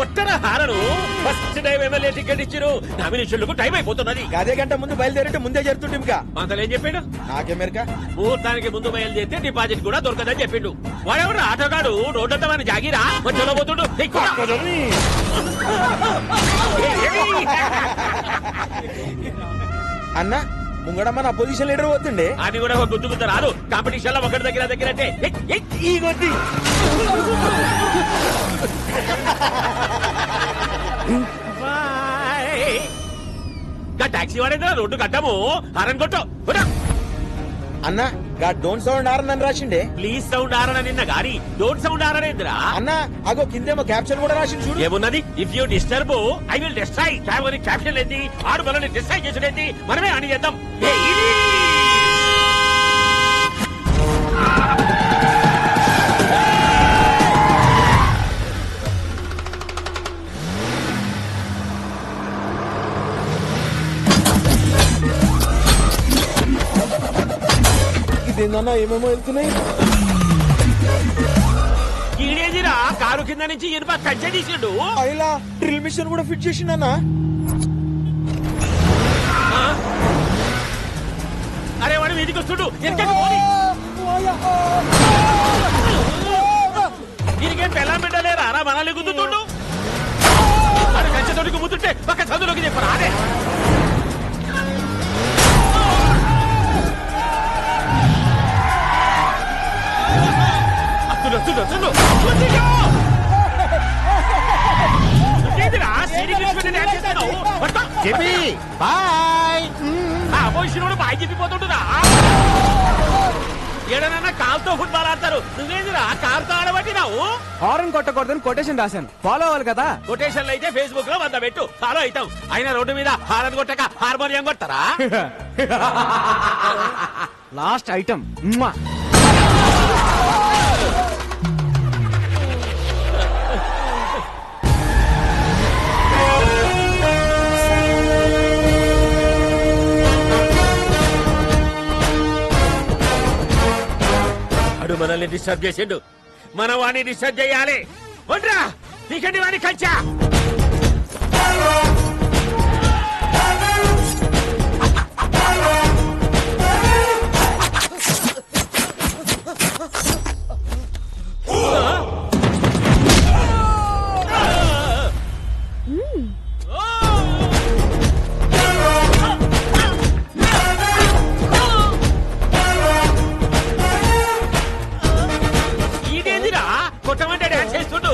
కొట్టర horn first time MLA ticket ఇచ్చిరు నామినేషన్లకు time అయిపోతున్నది. అదే గంట ముందు బయలుదేరంటే ముందే జరుగుతుంది. ఇంకా మంతలు ఏం చెప్పిండు? నాకెమెరికా ముహూర్తానికి ముందు బయలుదేరితే డిపాజిట్ కూడా దొరకదని చెప్పిండు. వాడెవడు ఆటోగాడు రోడ్డంతా మన జాగిరా మధ్యలో పోతుండు. అన్న ముంగడ మన అపోజిషన్ లీడర్ పోతుండే అని కూడా గుర్తుకుంటా రాదు. కాంపిటీషన్ లో ఒకటి దగ్గరంటే ఈ కొద్ది టాక్సీ వాడేదా రోడ్డు కట్టము హారన్ కొట్టు. అన్న గా డోంట్ సౌండ్ ఆరన్ అని రాసిండే. ప్లీజ్ సౌండ్ ఆరన నిన్న గారి డోంట్ సౌండ్ ఆరనేంద్రా అన్న అగో కిందేమో క్యాప్షన్ కూడా రాసింది చూడు. ఏమున్నది? If you disturb I will destroy. Caption ఏంది? ఆడు మనల్ని డిస్ట్రాయ్ చేసుడేంది? మనమే అని చేద్దాం. ఇదేందన్నా ఏమేమో వెళ్తున్నాయి. ఈడేదిరా కారు కింద నుంచి ఇనుప కచ్చ తీసిండు. అయిలా డ్రిల్ మిషన్ కూడా ఫిట్ చేసిండన్నా. అరే వాడు మీదికి వస్తుడు. దీనికేం పెళ్ళం పెట్టలేరా రా మనల్ని గుద్దుతుండు. వాడు కంచెతోటి గుద్దుతుంటే పక్క చదువులోకి చెప్పరా అదే. బాయ్ చెప్పిపోతుంటున్నా. ఏడనన్నా కాల్తో ఫుట్బాల్ ఆడతారు. నువ్వేందిరా కాల్తో ఆడబట్టినావు? హారన్ కొట్టకూడదని కొటేషన్ రాశాను. ఫాలో అవ్వాలి కదా. కొటేషన్లు అయితే ఫేస్బుక్ లో 100 పెట్టు, ఫాలో అవుతాం. అయినా రోడ్డు మీద హారన్ కొట్టక హార్మోనియం కొడతారా? లాస్ట్ ఐటమ్ మనల్ని డిస్టర్బ్ చేసిండు. మనం వాడిని డిస్టర్బ్ చేయాలి. ఒంట్రా నీకండి వాడిని కంచా. కొట్టమంటే డాన్స్ చేస్తుండు.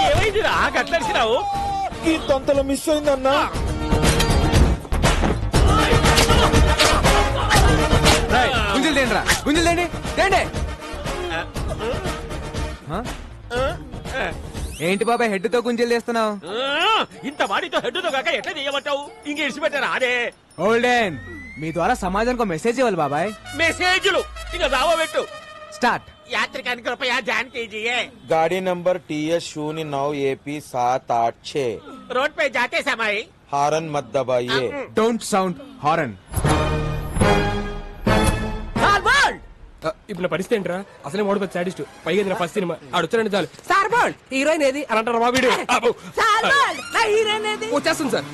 ఏమైందిరా గట్లరిసినావు? ఈ తొంతలో మిస్ అయిందన్నా. గుంజలు తేండ్రా, గుంజలు తేండి తేండి. ఏంటి బాబాయ్ హెడ్ తో గుంజలు చేస్తున్నావు? ఇంత వాడితో హెడ్ తో కాక ఎట్లా చేయమంటావు? ఇంక ఇడిచిపెట్టారా అదే. ఓల్డెన్ మీ ద్వారా సమాజానికి మెసేజ్ ఇవ్వాలి బాబాయ్. మెసేజ్లు ఇక రావబెట్టు. స్టార్ట్. యాత్రికానికి కృపయా ధ్యాన్ कीजिए. गाड़ी नंबर TS09 AP 786. रोड पे जाते समय हारन मत दबाइए. Don't sound horn. ఇప్పుడు నా పరిస్థితి ఏంట్రా? అసలే మోడల్ సాడిస్ట్, పైగా నా ఫస్ట్ సినిమా ఆడొచ్చారంటే చాలు సార్ బాల్ హీరోయిన్ ఏది అని అంటారు. మా వీడియో వచ్చేస్తుంది సార్.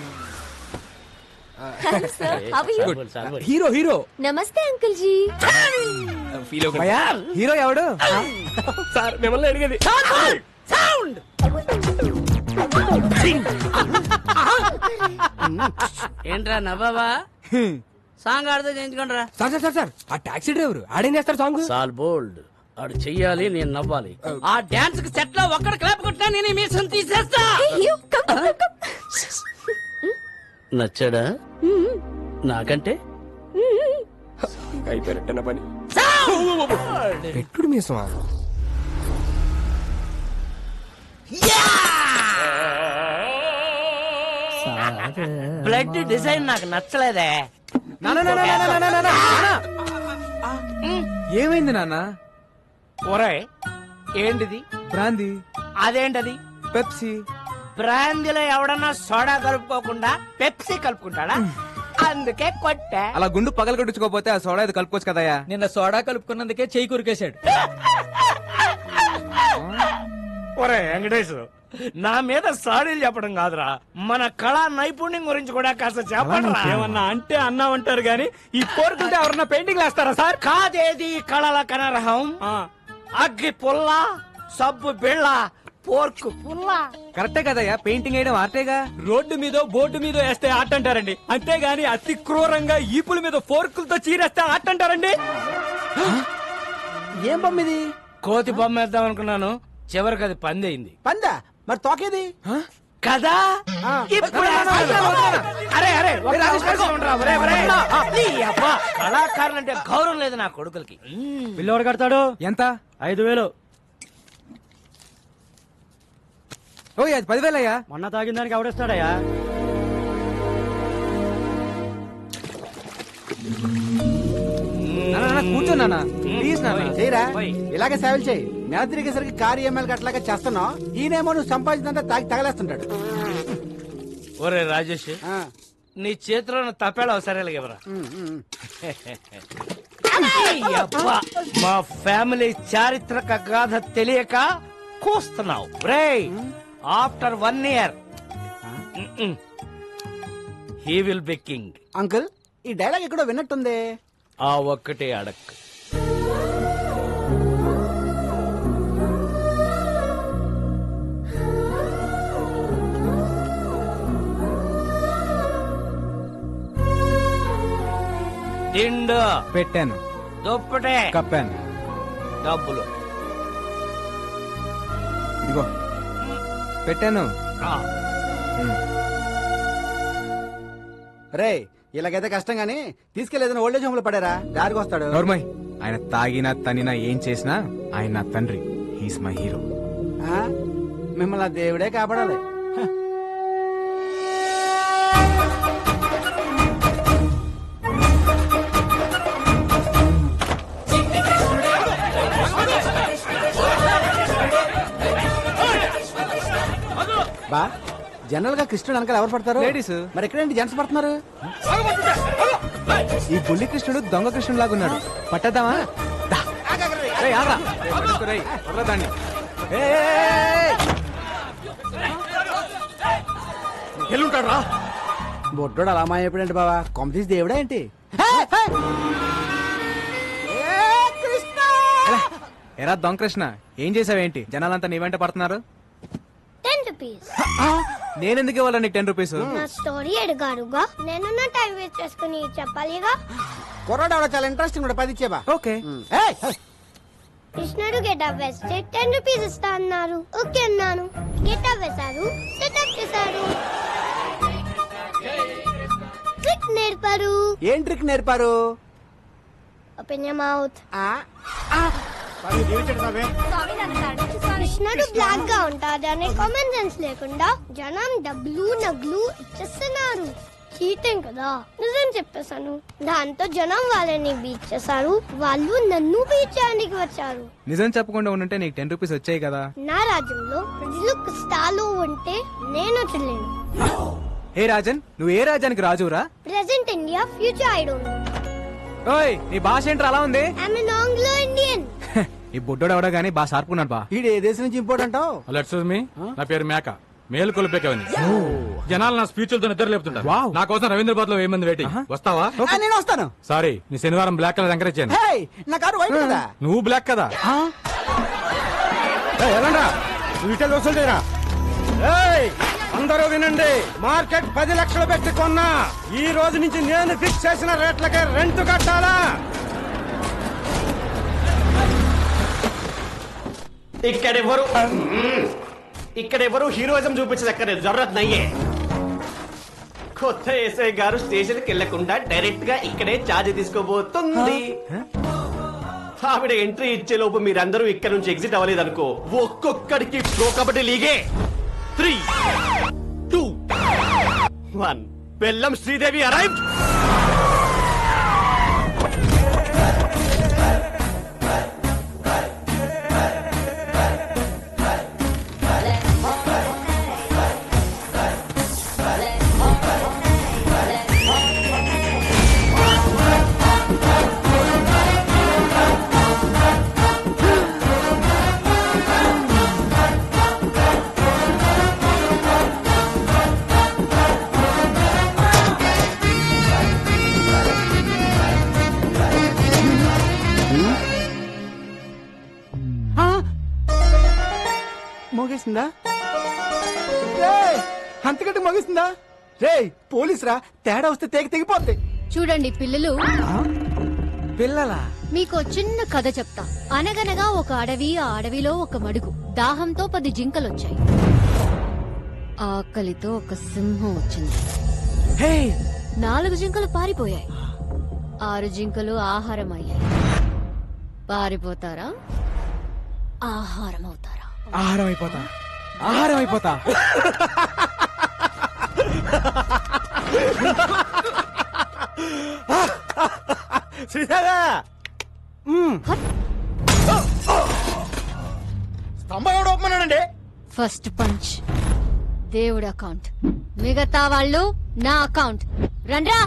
హీరో హీరో నమస్తే అంకుల్ జీ. ఫీల్ హీరో ఎవడు సార్? మిమ్మల్ని అడిగేది. ఏంట్రా నవ్వావా? సాంగ్ ఆడితే చేయించుకోండి రా. సార్ సార్ సార్ సార్ ఆ టాక్సీ డ్రైవర్ ఆడేం చేస్తారు సాంగ్? సాల్ బోల్డ్ ఆడు చెయ్యాలి, నేను నవ్వాలి. ఆ డాన్స్ కి సెట్ లో ఒక్కడ క్లాప్ కొట్టినా నేను మీసం తీసేస్తా. నచ్చాడా? నాకంటే అయిపోయినట్టు పని. పెట్టుడు మీసమా? బ్లడ్ డిజైన్ నాకు నచ్చలేదే. ఏమైంది నాన్న? ఒరే ఏంటిది? బ్రాందీ. అదేంటది? పెప్సీ. బ్రాందీలో ఎవడన్నా సోడా కలుపుకోకుండా పెప్సీ కలుపుకుంటాడా? అందుకే కొట్టా. అలా గుండు పగల కొట్టించుకోపోతే ఆ సోడా ఇది కలుపుకోవచ్చు కదయ్యా. నిన్న సోడా కలుపుకున్నందుకే చెయ్యి కురికేశాడు. ఒరే వెంకటేష్, నా మీద సాడీలు చెప్పడం కాదురా, మన కళా నైపుణ్యం గురించి కూడా కాస్త చెప్పండి. ఏమన్నా అంటే అన్నామంటారు గాని ఈ కోరుకుంటే ఎవరన్నా పెయింటింగ్ వేస్తారా సార్? కాదేది కళల కనరహం, అగ్గి పుల్ల, సబ్బు బిళ్ళ, పోర్కు పుల్ల. కరెక్టే కదయ్యా, పెయింటింగ్ వేయడం ఆర్టేగా. రోడ్డు మీద బోర్డు మీద వేస్తే ఆట అంటారండి, అంతేగాని అతి క్రూరంగా ఈపుల మీద ఫోర్కులతో చీరేస్తే ఆట అంటారండి. ఏం బొమ్మిది? కోతి బొమ్మ వేద్దాం అనుకున్నాను, చివరికి అది పంది అయింది. పందా? మరి తోకేది? కదా ఇప్పుడు అరే అరే ఒక్క అవకాశం ఉండరా, ఒరే, ఒరే. నీ అబ్బా, కళాకారులంటే గౌరవం లేదు నా కొడుకులకి. పిల్లోడు కడతాడు ఎంత? 5,000. ఓ అది 10,000 అయ్యా. మొన్న తాగిన దానికి ఎవడేస్తాడయ్యా? కూర్చో నాన్న, ప్లీజ్ నాన్న. చేయరా, ఇలాగే సేవలు చేయి. నెల తిరిగేసరికి కారు ఈఎంఐలు అట్లాగే చేస్తున్నావు. ఈయనేమో నువ్వు సంపాదించినంత తాగి తగలేస్తుంటాడు. ఒరే రాజేష్, ఆ, నీ చేతిలో ఉన్న తప్పేళ సరే ఇవ్వరా. అబ్బా, మా ఫ్యామిలీ చారిత్రక గాథ తెలియక కూస్తున్నావు రే. After 1 year he will be king. Uncle, ఈ డైలాగ్ ఎక్కడో విన్నట్టుంది. ఆ ఒక్కటే అడక్. తిండు పెట్టాను, దుప్పటే కప్పాను, డబ్బులు ఇదిగో పెట్టాను. ఆ. రే, ఇలాగైతే కష్టం గానీ తీసుకెళ్లేదని ఓల్డేజ్ హోమ్ లో పడారా, దారికి వస్తాడు. నోర్మయ్, ఆయన తాగినా తనినా ఏం చేసినా ఆయన నా తండ్రి. He's my hero. ఆ? మిమ్మల్ని ఆ దేవుడే కాపాడాలి. బా, జనరల్ గా కృష్ణుడు వెనకాల ఎవరు పడతారు? Ladies. మరి ఎక్కడేంటి జెంట్స్ పడుతున్నారు? ఈ బుల్లి కృష్ణుడు దొంగ కృష్ణుడు లాగున్నాడు, పట్టద్దామా? దా. రేయ్, ఆగ్రా. రేయ్, పట్టుకో రేయ్, వదలరా దాన్ని. ఎల్లుంటాడు రా. బొడ్డోడు అలా మాయపడండి బావా, కొమ్మతీసి దేవుడా ఏంటి? ఎరా దొంగ కృష్ణ, ఏం చేసావేంటి? జనాలంతా నీ వెంట పడుతున్నారు. 10 rupees. నేనెందుకు ఇవ్వాలి నీకు 10 రూపీస్? నా స్టోరీ అడిగారుగా, నేను నా టైం వేస్ట్ చేసుకుని చెప్పాలిగా. కుర్రాడు ఎవడో చాలా ఇంట్రెస్టింగ్ కూడా 10 ఇచ్చేబా. ఓకే. కృష్ణుడు గెటప్ వేస్తే 10 rupees ఇస్తా అన్నారు. ఓకే అన్నాను. గెటప్ వేశారు, సెటప్ చేశారు, ట్రిక్ నేర్పారు. ఏం ట్రిక్ నేర్పారు? Open your mouth. ఆ, కృష్ణుడు బ్లాక్ గా ఉంటాడనే కామన్ సెన్స్ లేకుండా జనం డబ్బులు నగ్లు ఇచ్చేస్తున్నారు. చీటింగ్ కదా. నిజం చెప్పేశాను. దాంతో జనం వాళ్ళని బీచ్ చేశారు, వాళ్ళు నన్ను బీచ్ చేయడానికి వచ్చారు. నిజం చెప్పకుండా ఉంటే నీకు 10 రూపీస్ వచ్చాయి కదా. నా రాజ్యంలో ప్రజలు కష్టాలు ఉంటే నేను చెల్లేను. హే రాజన్, నువ్వు ఏ రాజ్యానికి రాజురా? Present India, future I don't know. ఓయ్, నీ భాష ఏంట్రా అలా ఉంది? I'm an Anglo Indian. ఈ బుడ్డోడు ఎవడో గానీ బాగా షార్పున్నాడు బా. ఈడు ఏ దేశం నుంచి ఇంపోర్ట్ అంటావు? ఎక్స్క్యూజ్ మీ, నా పేరు మేక, మేలు కొలిపేకవని. జనాలు నా స్పీచ్లతో నిద్ర లేపుతుంటారు. వావ్. నా కోసం రవీంద్రబాద్ లో 1000 మంది వెయిటింగ్. వస్తావా? ఆ, నేను వస్తాను. సారీ, నీ శనివారం బ్లాక్ కలర్ ఎంకరేజ్ చేయను. హే, నా కారు వైట్ కదా. నువ్వు బ్లాక్ కదా. అందరూ వినండి, మార్కెట్ 10 లక్షలు పెట్టి కొన్నా, ఈ రోజు నుంచి నేను ఫిక్స్ చేసిన రేట్లకే రెంట్ కట్టాలా? ఇక్కడెవరు హీరోయిజం చూపించదక్కర్లేదు, జరూరత్ నయ్యే. కొత్త ఎస్ఐ గారు స్టేషన్ కి వెళ్లకుండా డైరెక్ట్ గా ఇక్కడే ఛార్జ్ తీసుకోబోతుంది. ఆవిడ ఎంట్రీ ఇచ్చే లోపు మీరందరూ ఇక్కడ నుంచి ఎగ్జిట్ అవ్వలేదనుకో, ఒక్కొక్కడికి ప్రో కబడ్డీ లీగే 3, 2, 1. బెల్లం శ్రీదేవి అరైవ్డ్. మోగేసిందా అంతకంటే మోగేసిందా రే పోలీస్ రా తేడా వస్తే తెగిపోద్ది చూడండి పిల్లలు, పిల్లలా? మీకు చిన్న కథ చెప్తా. అనగనగా ఒక అడవి, ఆ అడవిలో ఒక మడుగు. దాహంతో 10 జింకలొచ్చాయి. ఆకలితో ఒక సింహం వచ్చింది. 4 జింకలు పారిపోయాయి. 6 జింకలు ఆహారం అయ్యాయి. పారిపోతారా, ఆహారం అవుతారా? ఆహారం అయిపోతా, ఆహారం అయిపోతా. శ్రీదేవా స్తంభం ఎవడు ఒప్పమన్నాడండి? ఫస్ట్ పంచ్ దేవుడి అకౌంట్, మిగతా వాళ్ళు నా అకౌంట్. రండ్రా.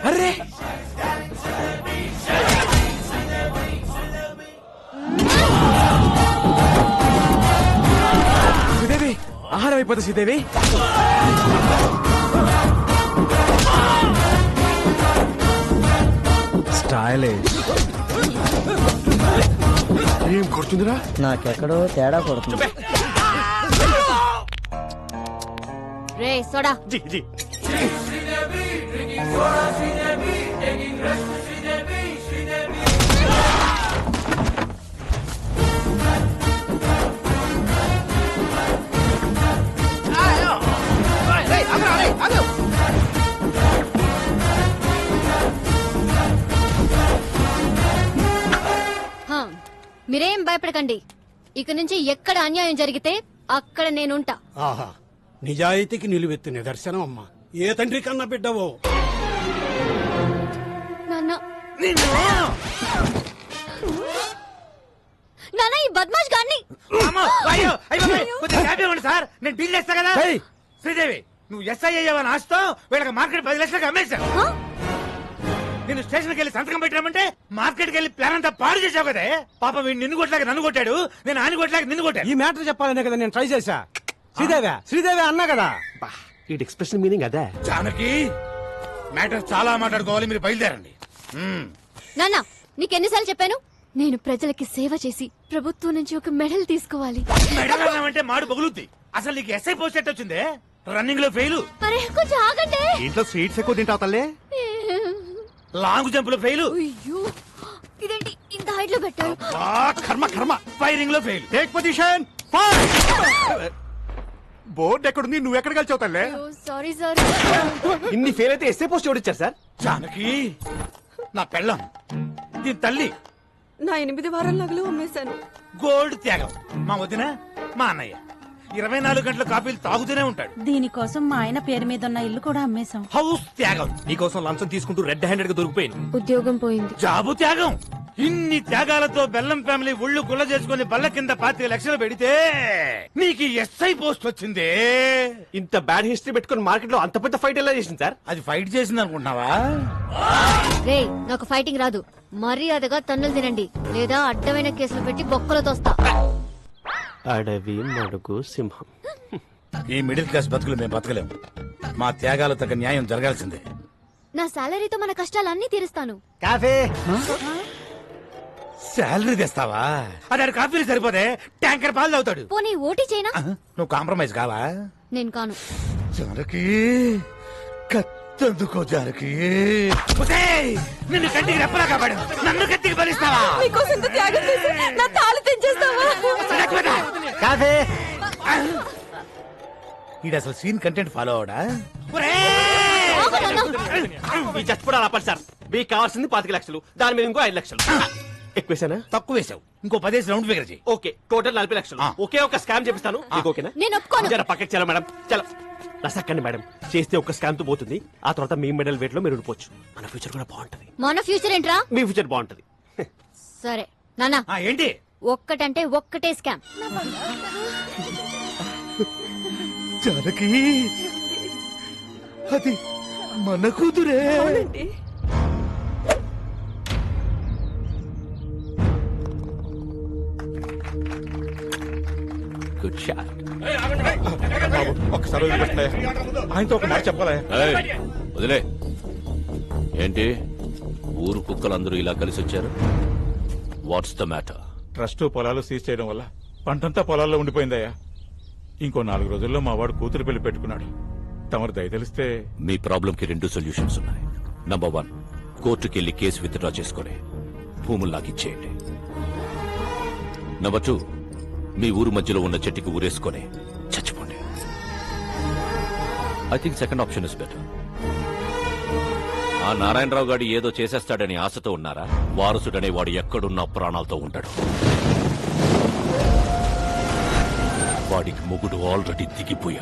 అరే శ్రీదేవి, ఆహారం అయిపోతా శ్రీదేవి. స్టైలిష్. ఏం కొడుతుందిరా? నాకెక్కడో తేడా కొడుతుంది. రే సోడా. జీ జీ హా, మీరేం భయపడకండి. ఇక నుంచి ఎక్కడ అన్యాయం జరిగితే అక్కడ నేనుంటా. ఆహా, నిజాయితీకి నిలువెత్తు నిదర్శనం అమ్మా. ఏ తండ్రి కన్నా బిడ్డవో. నాన్న, నాన్న ఈ బద్మాష్ గాన్ని. సార్ నేను డీల్ చేస్తా కదా. శ్రీదేవి, నువ్వు ఎస్ఐ అయ్యావని ఆశతో వీళ్ళకి మార్కెట్ 10 లక్షలకు అమ్మేశావు. హా? నేను స్టేషన్కి వెళ్ళి సంతకం పెట్టామంటే మార్కెట్కి వెళ్ళి ప్లాన్ అంతా పాడు చేసావు కదే. పాపం వీడు నిన్ను కొట్లాగా నన్ను కొట్టాడు, నేను ఆయన కొట్లాగా నిన్ను కొట్టాను. ఈ మ్యాటర్ చెప్పాలనే కదా నేను ట్రై చేశా. శ్రీదేవి అన్నా కదా. ఈ ఎక్స్ప్రెషన్ మీనింగ్ అదే. జానకి, మ్యాటర్ చాలా మాట్లాడుకోవాలి, మీరు బయలుదేరండి. నాన్న, నీకెన్నిసార్లు చెప్పాను? నేను ప్రజలకి సేవ చేసి ప్రభుత్వం నుంచి ఒక మెడల్ తీసుకోవాలి. మెడల్ అన్నామంటే మాడు పగులుద్ది. అసలు నీకు ఎస్ఐ పోస్ట్ ఎట్ వచ్చిందే? రన్నింగ్ లో ఫెయిల్, అరే కొంచెం ఆగండి. ఇంట్లో స్వీట్స్ ఎక్కువ తింటావు తల్లే. లాంగ్ జంప్ లో ఫెయిల్, అయ్యో, ఇదేంటి ఇంత హైట్ లో పెట్టారు? కర్మ కర్మ, ఫైరింగ్ లో ఫెయిల్. Take position. బోర్డు ఎక్కడుంది, నువ్వు ఎక్కడ కలిసావు తల్లే? Sorry sir. ఇన్ని ఫెయిల్ అయితే ఎస్ఏ పోస్ట్ ఎవరు ఇచ్చారు సార్? జానకి, నా పెళ్ళం, దీని తల్లి. నా 8 వారాల నగలు అమ్మేశాను. గోల్డ్ త్యాగం. మా వదిన, మా అన్నయ్య 24 గంటల కాఫీలు తాగుతూనే ఉంటాడు. దీనికోసం మా ఆయన పేరు మీద ఉన్న ఇల్లు కూడా అమ్మేశాం. హౌస్ త్యాగం. నీకోసం లంచం తీసుకుంటూ రెడ్ హ్యాండెడ్ గా దొరికిపోయాను. ఉద్యోగం పోయింది. జాబు త్యాగం. ఇన్ని త్యాగాలతో బెల్లం ఫ్యామిలీ ఒళ్ళు గుల్ల చేసుకుని బల్ల కింద 25 లక్షలు పెడితే నీకు ఎస్ఐ పోస్ట్ వచ్చిందే. ఇంత బ్యాడ్ హిస్టరీ పెట్టుకుని మార్కెట్ లో అంత పెద్ద ఫైట్ ఎలా చేసింది సార్? అది ఫైట్ చేసింది అనుకుంటున్నావా? రే, నాకు ఫైటింగ్ రాదు. మర్యాదగా తన్నులు తినండి, లేదా అడ్డమైన కేసులు పెట్టి బొక్కలు తోస్తా. అడవి, మడుగు, సింహం. ఈ మిడిల్ క్లాస్ బతుకులు మేము బతకలేము. మా త్యాగాలు తగ్గ న్యాయం జరగాల్సిందే. నా సాలరీతో మన కష్టాలన్నీ తీరుస్తాను. కాఫీ. శాలరీ తెస్తావా? అదే కాఫీలు సరిపోతే ట్యాంకర్ పాలు తాగుతాడు. పోనీ ఓటీ చేయనా? నువ్వు కాంప్రమైజ్ కావా? నేను కాను. జానకి, కత్తందుకో జానకి. నిన్ను కంటికి రెప్పలా కాపాడు, నన్ను కత్తికి బలిస్తావా? నీకోసం ఇంత త్యాగం చేసి నా తాళి తెంచేస్తావా? కాఫీ. ఇది అసలు సీన్ కంటెంట్ ఫాలో అవడా? ఈ చచ్చిపోవడం ఆపాలి సార్. మీకు కావాల్సింది 25 లక్షలు, దాని మీద ఇంకో 5 లక్షలు. ఎక్కువేసానా? తక్కువ వేసావు, ఇంకో 10 రౌండ్ ఫిగర్ చేయి. ఓకే, టోటల్ 40 లక్షలు. ఒకే ఒక స్కామ్ చేపిస్తాను. మీకు ఓకేనా? నేను ఒప్పుకోను. జర పక్కకి చలో మేడం, చలో. రసక్కండి మేడం, చేస్తే ఒక స్కామ్ తో పోతుంది. ఆ తర్వాత మీ మెడల్ వెయిట్ లో మీరు ఉండిపోవచ్చు. మన ఫ్యూచర్ కూడా బాగుంటది. మన ఫ్యూచర్ ఏంట్రా? మీ ఫ్యూచర్ బాగుంటది. సరే నాన్న, ఏంటి ఒక్కటంటే ఒక్కటే స్కామ్. జానకి, అది మన కూతురే. Good shot. ఒక్కసారి ఆయనతో ఒక మాట చెప్పాలి. వదిలే. ఏంటి ఊరు కుక్కలందరూ ఇలా కలిసి వచ్చారు? What's the matter? ట్రస్ట్ పొలాలు సీజ్ చేయడం వల్ల పంటంతా పొలాల్లో ఉండిపోయిందయ్యా. ఇంకో 4 రోజుల్లో మా వాడు కూతురు పెళ్లి పెట్టుకున్నాడు. తమరు దయ తెలిస్తే. మీ ప్రాబ్లం కి 2 సొల్యూషన్స్ ఉన్నాయి. నంబర్ 1, కోర్టుకెళ్లి కేసు విత్డ్రా చేసుకుని భూములు లాగిచ్చేయండి. నంబర్ 2, మీ ఊరు మధ్యలో ఉన్న చెట్టుకి ఊరేసుకొని చచ్చిపోండి. I think second option is better. ఆ నారాయణరావు గారు ఏదో చేసేస్తాడని ఆశతో ఉన్నారా? వారసుడనే వాడు ఎక్కడున్నా ప్రాణాలతో ఉంటాడు. వాడికి మొగుడు ఆల్రెడీ దిగిపోయాడు.